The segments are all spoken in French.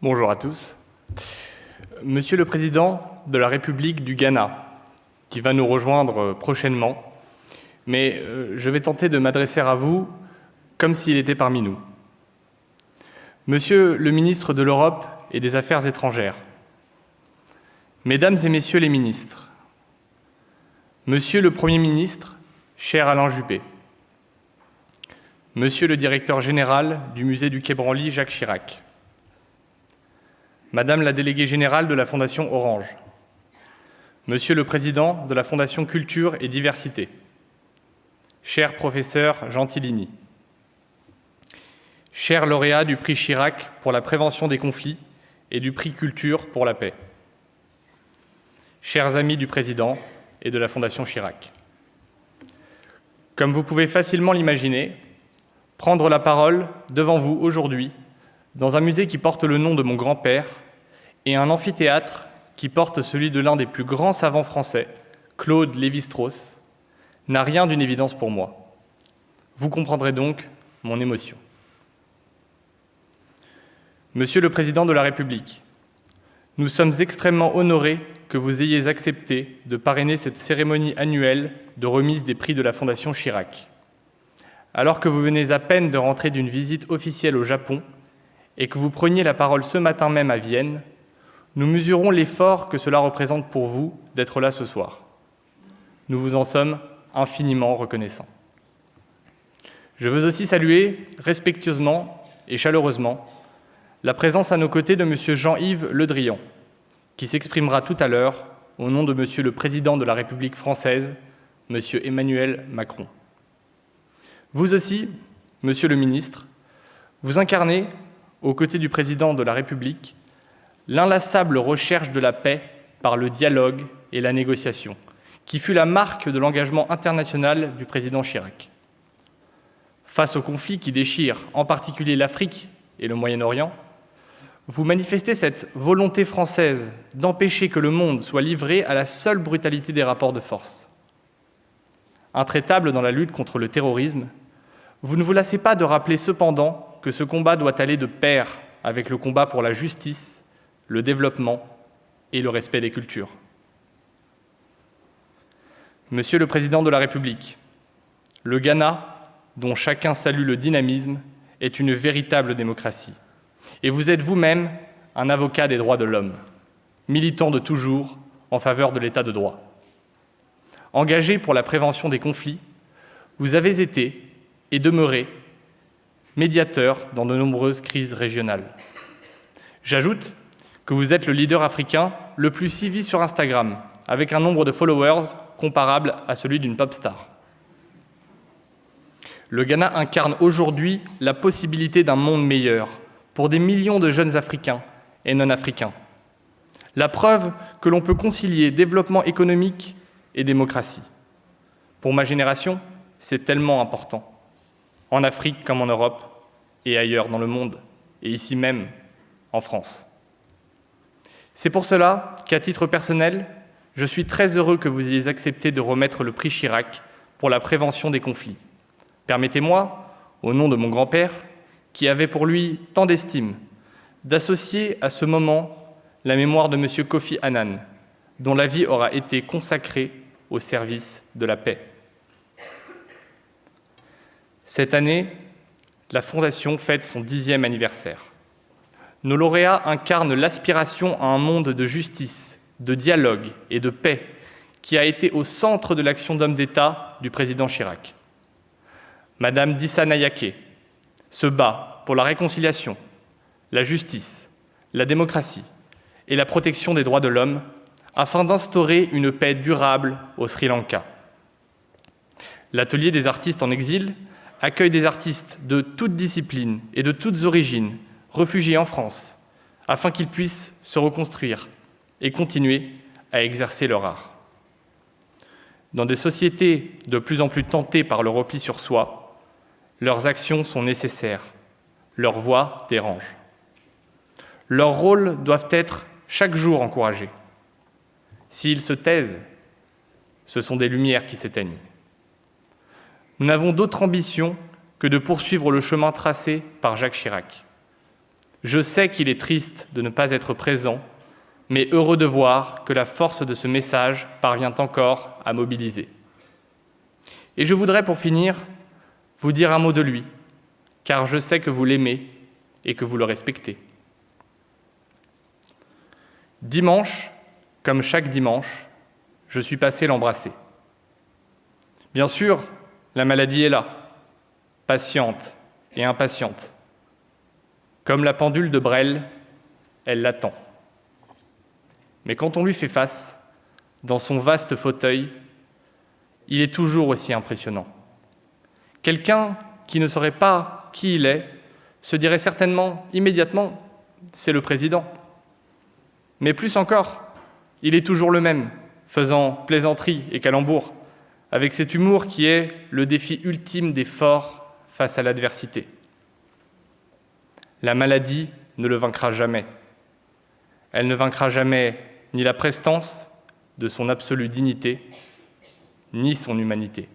Bonjour à tous. Monsieur le Président de la République du Ghana, qui va nous rejoindre prochainement, mais je vais tenter de m'adresser à vous comme s'il était parmi nous. Monsieur le ministre de l'Europe et des Affaires étrangères, Mesdames et Messieurs les ministres, Monsieur le Premier ministre, cher Alain Juppé, Monsieur le directeur général du musée du Quai Branly, Jacques Chirac, Madame la déléguée générale de la Fondation Orange, Monsieur le président de la Fondation Culture et Diversité, cher professeur Gentilini, cher lauréat du prix Chirac pour la prévention des conflits et du prix Culture pour la paix, chers amis du président et de la Fondation Chirac. Comme vous pouvez facilement l'imaginer, prendre la parole devant vous aujourd'hui, dans un musée qui porte le nom de mon grand-père et un amphithéâtre qui porte celui de l'un des plus grands savants français, Claude Lévi-Strauss, n'a rien d'une évidence pour moi. Vous comprendrez donc mon émotion. Monsieur le Président de la République, nous sommes extrêmement honorés que vous ayez accepté de parrainer cette cérémonie annuelle de remise des prix de la Fondation Chirac. Alors que vous venez à peine de rentrer d'une visite officielle au Japon et que vous preniez la parole ce matin même à Vienne, nous mesurons l'effort que cela représente pour vous d'être là ce soir. Nous vous en sommes infiniment reconnaissants. Je veux aussi saluer respectueusement et chaleureusement la présence à nos côtés de M. Jean-Yves Le Drian, qui s'exprimera tout à l'heure au nom de M. le Président de la République française, M. Emmanuel Macron. Vous aussi, Monsieur le Ministre, vous incarnez, aux côtés du Président de la République, l'inlassable recherche de la paix par le dialogue et la négociation, qui fut la marque de l'engagement international du président Chirac. Face aux conflits qui déchirent en particulier l'Afrique et le Moyen-Orient, vous manifestez cette volonté française d'empêcher que le monde soit livré à la seule brutalité des rapports de force. Intraitable dans la lutte contre le terrorisme, vous ne vous lassez pas de rappeler cependant que ce combat doit aller de pair avec le combat pour la justice, le développement et le respect des cultures. Monsieur le Président de la République, le Ghana, dont chacun salue le dynamisme, est une véritable démocratie. Et vous êtes vous-même un avocat des droits de l'homme, militant de toujours en faveur de l'État de droit. Engagé pour la prévention des conflits, vous avez été et demeuré médiateur dans de nombreuses crises régionales. J'ajoute que vous êtes le leader africain le plus suivi sur Instagram, avec un nombre de followers comparable à celui d'une pop star. Le Ghana incarne aujourd'hui la possibilité d'un monde meilleur pour des millions de jeunes Africains et non-africains. La preuve que l'on peut concilier développement économique et démocratie. Pour ma génération, c'est tellement important, en Afrique comme en Europe et ailleurs dans le monde, et ici même, en France. C'est pour cela qu'à titre personnel, je suis très heureux que vous ayez accepté de remettre le prix Chirac pour la prévention des conflits. Permettez-moi, au nom de mon grand-père, qui avait pour lui tant d'estime, d'associer à ce moment la mémoire de M. Kofi Annan, dont la vie aura été consacrée au service de la paix. Cette année, la Fondation fête son 10e anniversaire. Nos lauréats incarnent l'aspiration à un monde de justice, de dialogue et de paix qui a été au centre de l'action d'homme d'État du président Chirac. Madame Dissa Nayake se bat pour la réconciliation, la justice, la démocratie et la protection des droits de l'homme afin d'instaurer une paix durable au Sri Lanka. L'atelier des artistes en exil accueille des artistes de toutes disciplines et de toutes origines, réfugiés en France, afin qu'ils puissent se reconstruire et continuer à exercer leur art. Dans des sociétés de plus en plus tentées par le repli sur soi, leurs actions sont nécessaires, leurs voix dérangent. Leurs rôles doivent être chaque jour encouragés. S'ils se taisent, ce sont des lumières qui s'éteignent. Nous n'avons d'autre ambition que de poursuivre le chemin tracé par Jacques Chirac. Je sais qu'il est triste de ne pas être présent, mais heureux de voir que la force de ce message parvient encore à mobiliser. Et je voudrais, pour finir, vous dire un mot de lui, car je sais que vous l'aimez et que vous le respectez. Dimanche, comme chaque dimanche, je suis passé l'embrasser. Bien sûr, la maladie est là, patiente et impatiente. Comme la pendule de Brel, elle l'attend. Mais quand on lui fait face, dans son vaste fauteuil, il est toujours aussi impressionnant. Quelqu'un qui ne saurait pas qui il est se dirait certainement immédiatement « c'est le président ». Mais plus encore, il est toujours le même, faisant plaisanterie et calembours, avec cet humour qui est le défi ultime des forts face à l'adversité. La maladie ne le vaincra jamais. Elle ne vaincra jamais ni la prestance de son absolue dignité, ni son humanité.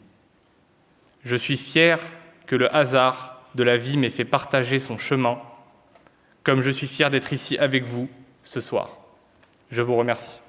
Je suis fier que le hasard de la vie m'ait fait partager son chemin, comme je suis fier d'être ici avec vous ce soir. Je vous remercie.